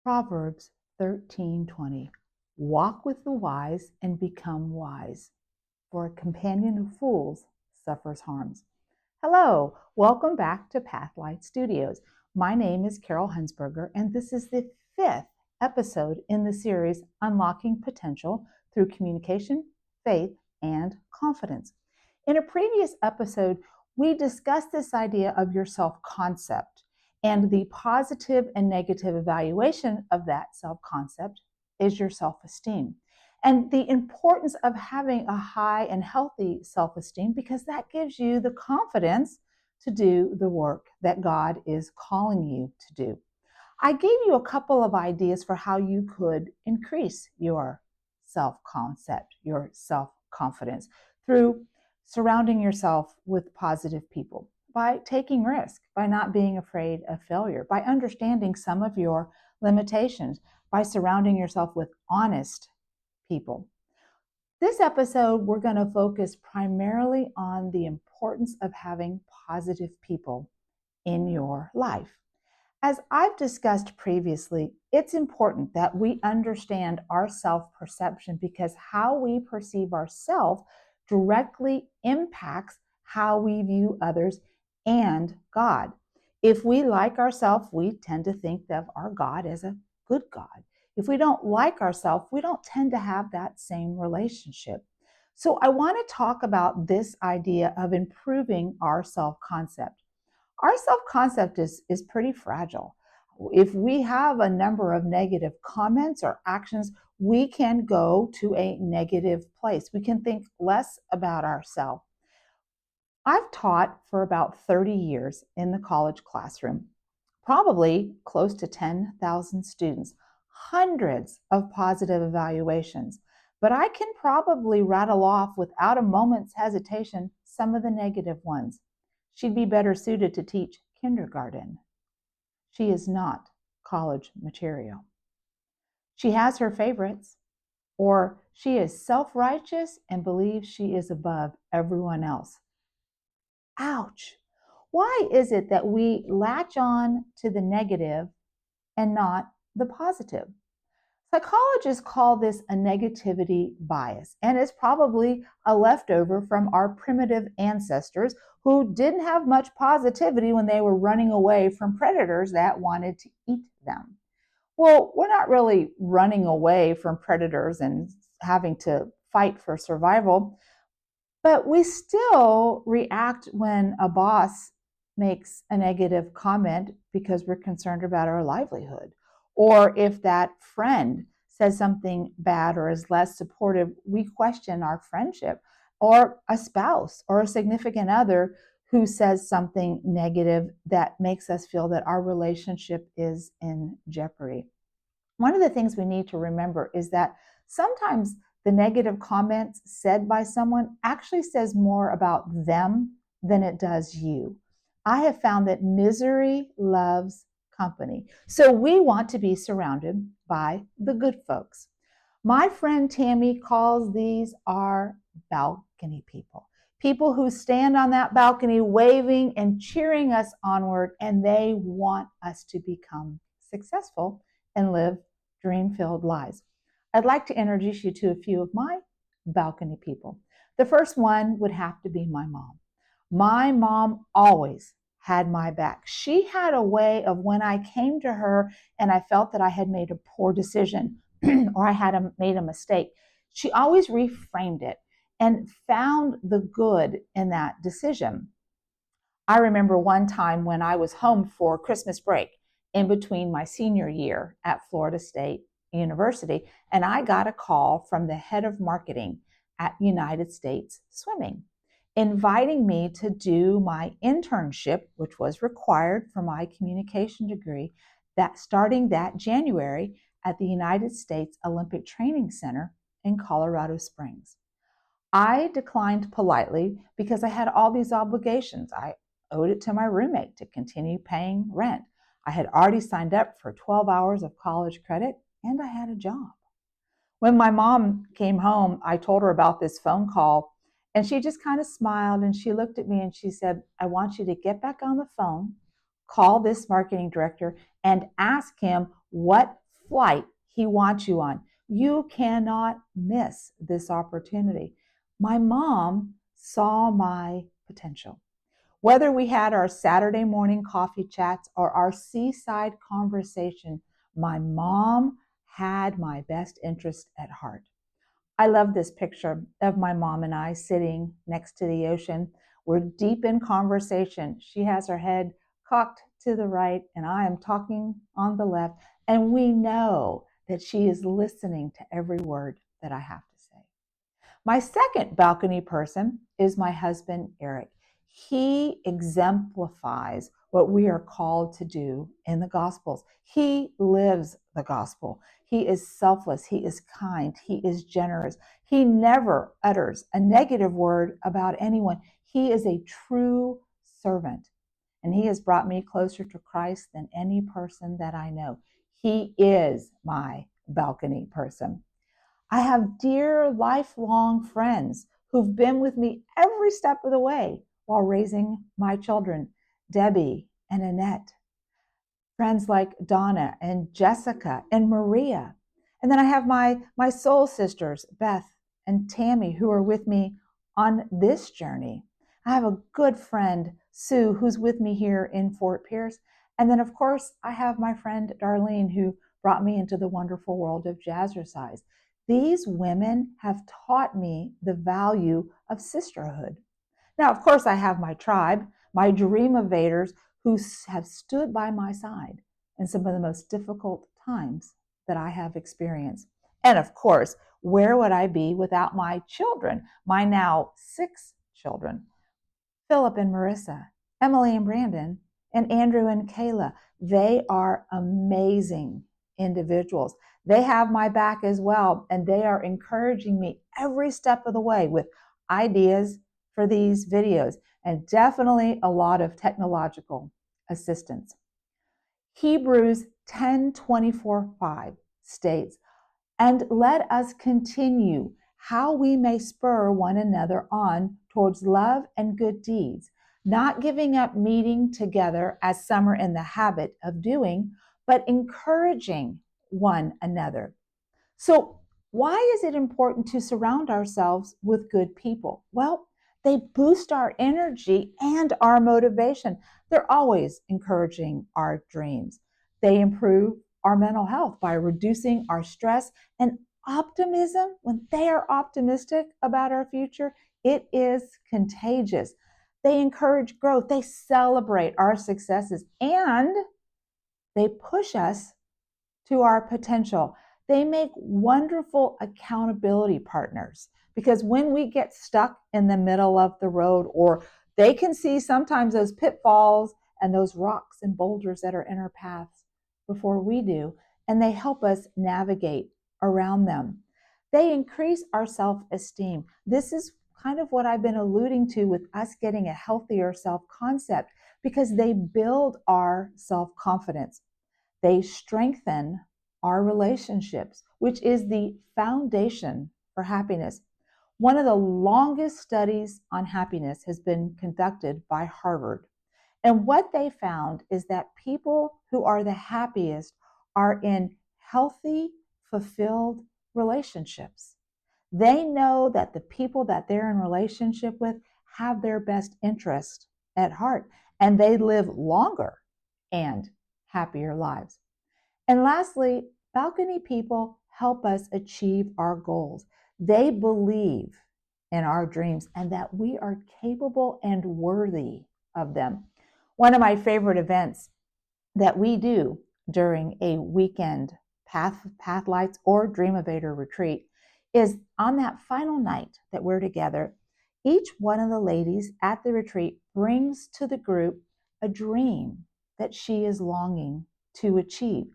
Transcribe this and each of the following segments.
Proverbs 13:20. Walk with the wise and become wise, for a companion of fools suffers harms. Hello, welcome back to Pathlight Studios. My name is Carol Hunsberger, and this is the fifth episode in the series Unlocking Potential Through Communication, Faith, and Confidence. In a previous episode, we discussed this idea of your self-concept and the positive and negative evaluation of that self-concept is your self-esteem. And the importance of having a high and healthy self-esteem because that gives you the confidence to do the work that God is calling you to do. I gave you a couple of ideas for how you could increase your self-concept, your self-confidence through surrounding yourself with positive people, by taking risk, by not being afraid of failure, by understanding some of your limitations, by surrounding yourself with honest people. This episode, we're going to focus primarily on the importance of having positive people in your life. As I've discussed previously, it's important that we understand our self-perception because how we perceive ourselves directly impacts how we view others and God. If we like ourselves, we tend to think of our God as a good God. If we don't like ourselves, we don't tend to have that same relationship. So I want to talk about this idea of improving our self-concept. Our self-concept is pretty fragile. If we have a number of negative comments or actions, we can go to a negative place. We can think less about ourselves. I've taught for about 30 years in the college classroom, probably close to 10,000 students, hundreds of positive evaluations, but I can probably rattle off without a moment's hesitation some of the negative ones. She'd be better suited to teach kindergarten. She is not college material. She has her favorites, or she is self-righteous and believes she is above everyone else. Ouch! Why is it that we latch on to the negative and not the positive? Psychologists call this a negativity bias, and it's probably a leftover from our primitive ancestors who didn't have much positivity when they were running away from predators that wanted to eat them. Well, we're not really running away from predators and having to fight for survival, but we still react when a boss makes a negative comment because we're concerned about our livelihood. Or if that friend says something bad or is less supportive, we question our friendship. Or a spouse or a significant other who says something negative that makes us feel that our relationship is in jeopardy. One of the things we need to remember is that sometimes the negative comments said by someone actually says more about them than it does you. I have found that misery loves company. So we want to be surrounded by the good folks. My friend Tammy calls these our balcony people. People who stand on that balcony waving and cheering us onward, and they want us to become successful and live dream-filled lives. I'd like to introduce you to a few of my balcony people. The first one would have to be my mom. My mom always had my back. She had a way of when I came to her and I felt that I had made a poor decision or I had made a mistake, she always reframed it and found the good in that decision. I remember one time when I was home for Christmas break in between my senior year at Florida State University, and I got a call from the head of marketing at United States Swimming, inviting me to do my internship, which was required for my communication degree, that starting that January at the United States Olympic Training Center in Colorado Springs. I declined politely because I had all these obligations. I owed it to my roommate to continue paying rent. I had already signed up for 12 hours of college credit, and I had a job. When my mom came home, I told her about this phone call, and she just kind of smiled, and she looked at me and she said, I want you to get back on the phone, call this marketing director, and ask him what flight He wants you on. You cannot miss this opportunity. My mom saw my potential. Whether we had our Saturday morning coffee chats or our seaside conversation, my mom had my best interest at heart. I love this picture of my mom and I sitting next to the ocean. We're deep in conversation. She has her head cocked to the right, and I am talking on the left. And we know that she is listening to every word that I have to say. My second balcony person is my husband, Eric. He exemplifies what we are called to do in the Gospels. He lives the gospel. He is selfless. He is kind. He is generous. He never utters a negative word about anyone. He is a true servant, and he has brought me closer to Christ than any person that I know. He is my balcony person. I have dear lifelong friends who've been with me every step of the way while raising my children, Debbie and Annette. Friends like Donna and Jessica and Maria. And then I have my soul sisters, Beth and Tammy, who are with me on this journey. I have a good friend, Sue, who's with me here in Fort Pierce. And then, of course, I have my friend Darlene, who brought me into the wonderful world of jazzercise. These women have taught me the value of sisterhood. Now, of course, I have my tribe, my dream evaders who have stood by my side in some of the most difficult times that I have experienced. And of course, where would I be without my children, my now 6 children? Philip and Marissa, Emily and Brandon, and Andrew and Kayla. They are amazing individuals. They have my back as well, and they are encouraging me every step of the way with ideas for these videos and definitely a lot of technological assistance. Hebrews 10:24-5 states, and let us continue how we may spur one another on towards love and good deeds, not giving up meeting together as some are in the habit of doing, but encouraging one another. So, why is it important to surround ourselves with good people? Well, they boost our energy and our motivation. They're always encouraging our dreams. They improve our mental health by reducing our stress and optimism. When they are optimistic about our future, it is contagious. They encourage growth, they celebrate our successes, and they push us to our potential. They make wonderful accountability partners because when we get stuck in the middle of the road, or they can see sometimes those pitfalls and those rocks and boulders that are in our paths before we do, and they help us navigate around them. They increase our self-esteem. This is kind of what I've been alluding to with us getting a healthier self-concept because they build our self-confidence. They strengthen our relationships, which is the foundation for happiness. One of the longest studies on happiness has been conducted by Harvard. And what they found is that people who are the happiest are in healthy, fulfilled relationships. They know that the people that they're in relationship with have their best interest at heart, and they live longer and happier lives. And lastly, balcony people help us achieve our goals. They believe in our dreams and that we are capable and worthy of them. One of my favorite events that we do during a weekend Pathlights or Dream Evader retreat is on that final night that we're together, each one of the ladies at the retreat brings to the group a dream that she is longing to achieve.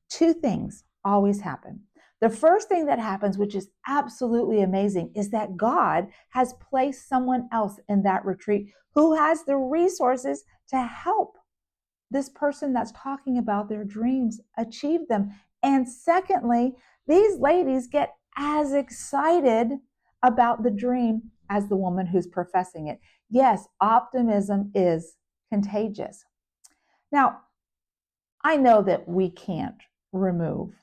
2 things always happen. The first thing that happens, which is absolutely amazing, is that God has placed someone else in that retreat who has the resources to help this person that's talking about their dreams achieve them. And secondly, these ladies get as excited about the dream as the woman who's professing it. Yes, optimism is contagious. Now, I know that we can't remove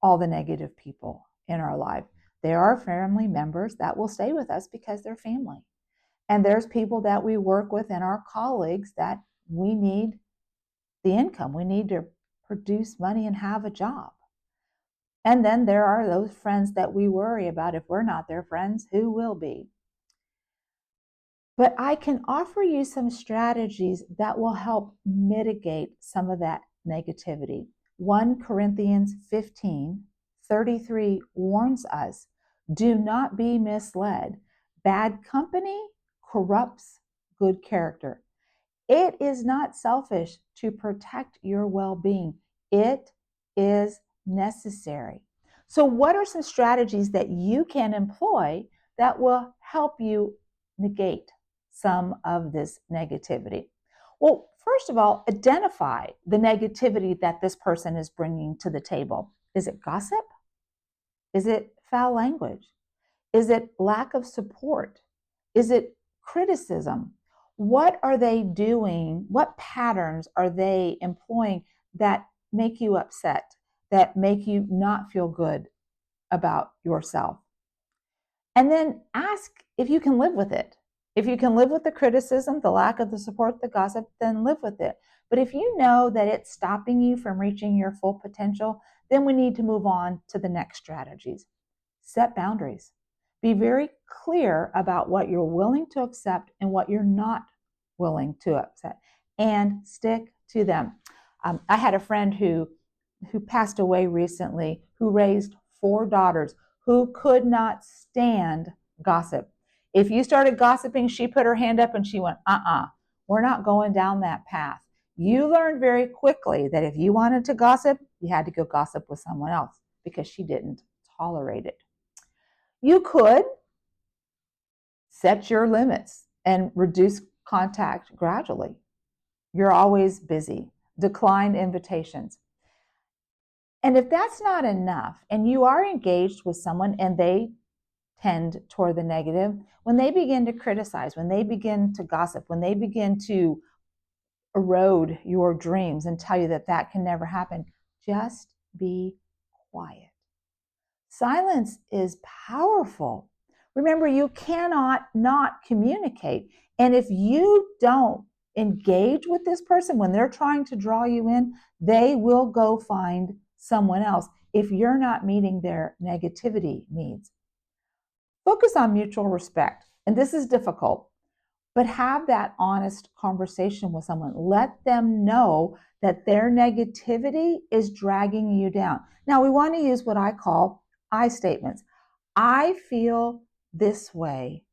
all the negative people in our life. There are family members that will stay with us because they're family. And there's people that we work with and our colleagues that we need the income. We need to produce money and have a job. And then there are those friends that we worry about. If we're not their friends, who will be? But I can offer you some strategies that will help mitigate some of that negativity. 1 Corinthians 15:33 warns us, do not be misled. Bad company corrupts good character. It is not selfish to protect your well-being. It is necessary. So what are some strategies that you can employ that will help you negate some of this negativity? Well, first of all, identify the negativity that this person is bringing to the table. Is it gossip? Is it foul language? Is it lack of support? Is it criticism? What are they doing? What patterns are they employing that make you upset, that make you not feel good about yourself? And then ask if you can live with it. If you can live with the criticism, the lack of the support, the gossip, then live with it. But if you know that it's stopping you from reaching your full potential, then we need to move on to the next strategies. Set boundaries. Be very clear about what you're willing to accept and what you're not willing to accept, and stick to them. I had a friend who passed away recently, who raised 4 daughters, who could not stand gossip. If you started gossiping, she put her hand up and she went, we're not going down that path. You learned very quickly that if you wanted to gossip, you had to go gossip with someone else because she didn't tolerate it. You could set your limits and reduce contact gradually. You're always busy. Decline invitations. And if that's not enough, and you are engaged with someone and they tend toward the negative, when they begin to criticize, when they begin to gossip, when they begin to erode your dreams and tell you that that can never happen, just be quiet. Silence is powerful. Remember, you cannot not communicate. And if you don't engage with this person when they're trying to draw you in, they will go find someone else if you're not meeting their negativity needs. Focus on mutual respect. And this is difficult, but have that honest conversation with someone. Let them know that their negativity is dragging you down. Now, we want to use what I call I statements. I feel this way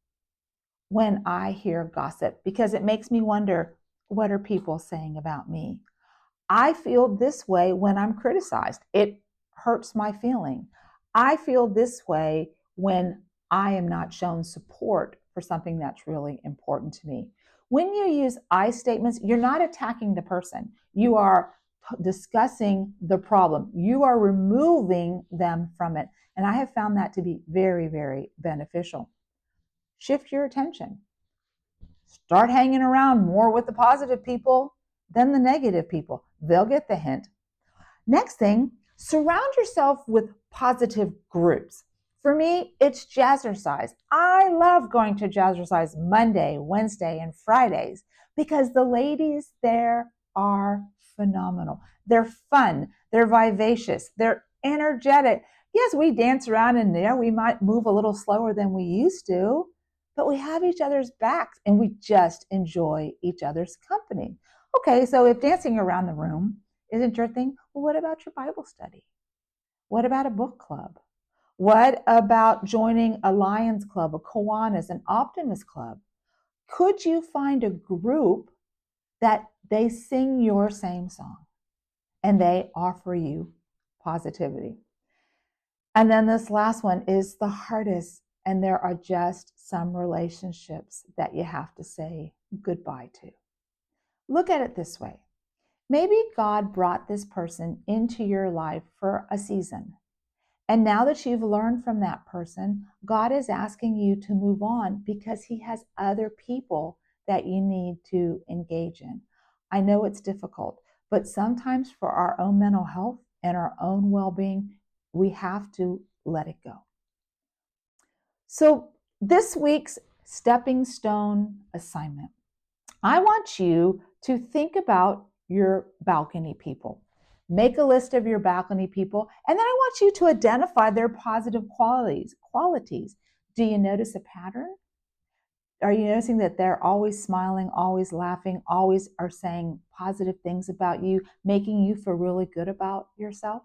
when I hear gossip because it makes me wonder, what are people saying about me? I feel this way when I'm criticized. It hurts my feeling. I feel this way when I am not shown support for something that's really important to me. When you use I statements, you're not attacking the person. You are discussing the problem. You are removing them from it. And I have found that to be very, very beneficial. Shift your attention. Start hanging around more with the positive people than the negative people. They'll get the hint. Next thing, surround yourself with positive groups. For me, it's jazzercise. I love going to jazzercise Monday, Wednesday, and Fridays because the ladies there are phenomenal. They're fun, they're vivacious, they're energetic. Yes, we dance around in there. We might move a little slower than we used to, but we have each other's backs and we just enjoy each other's company. Okay, so if dancing around the room isn't your thing, well, what about your Bible study? What about a book club? What about joining a Lions Club, a Kiwanis, an Optimist Club? Could you find a group that they sing your same song and they offer you positivity? And then this last one is the hardest, and there are just some relationships that you have to say goodbye to. Look at it this way. Maybe God brought this person into your life for a season. And now that you've learned from that person, God is asking you to move on because He has other people that you need to engage in. I know it's difficult, but sometimes for our own mental health and our own well-being, We have to let it go. So, this week's stepping stone assignment, I want you to think about your balcony people. Make a list of your balcony people, and then I want you to identify their positive qualities. Do you notice a pattern? Are you noticing that they're always smiling, always laughing, always are saying positive things about you, making you feel really good about yourself?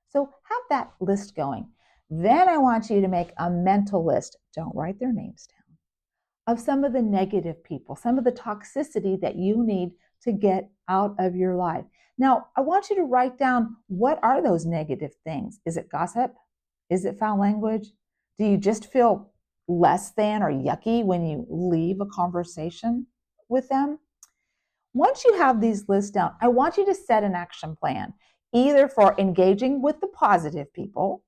So have that list going. Then I want you to make a mental list. Don't write their names down, of some of the negative people, some of the toxicity that you need to get out of your life. Now, I want you to write down, what are those negative things? Is it gossip? Is it foul language? Do you just feel less than or yucky when you leave a conversation with them? Once you have these lists down, I want you to set an action plan, either for engaging with the positive people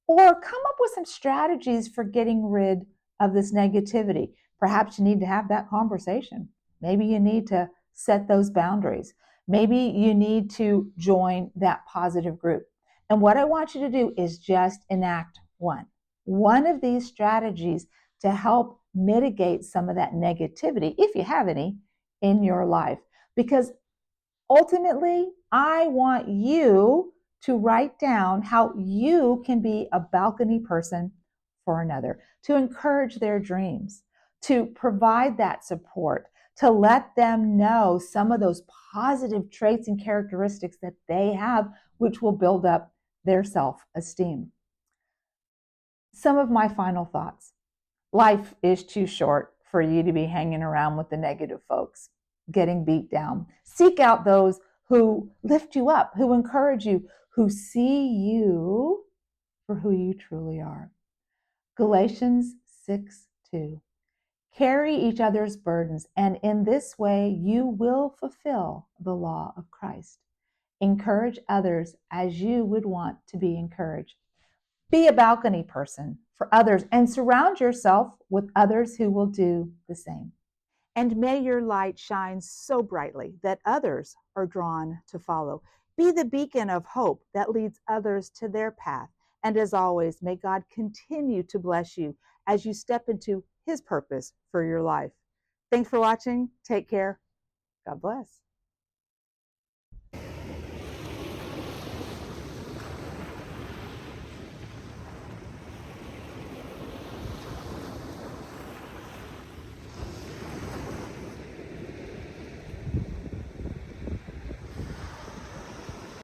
or come up with some strategies for getting rid of this negativity. Perhaps you need to have that conversation. Maybe you need to set those boundaries. Maybe you need to join that positive group. And what I want you to do is just enact one of these strategies to help mitigate some of that negativity, if you have any, in your life. Because ultimately, I want you to write down how you can be a balcony person for another, to encourage their dreams, to provide that support, to let them know some of those positive traits and characteristics that they have, which will build up their self-esteem. Some of my final thoughts. Life is too short for you to be hanging around with the negative folks, getting beat down. Seek out those who lift you up, who encourage you, who see you for who you truly are. Galatians 6:2. Carry each other's burdens, and in this way you will fulfill the law of Christ. Encourage others as you would want to be encouraged. Be a balcony person for others and surround yourself with others who will do the same. And may your light shine so brightly that others are drawn to follow. Be the beacon of hope that leads others to their path. And as always, may God continue to bless you as you step into His purpose for your life. Thanks for watching. Take care. God bless.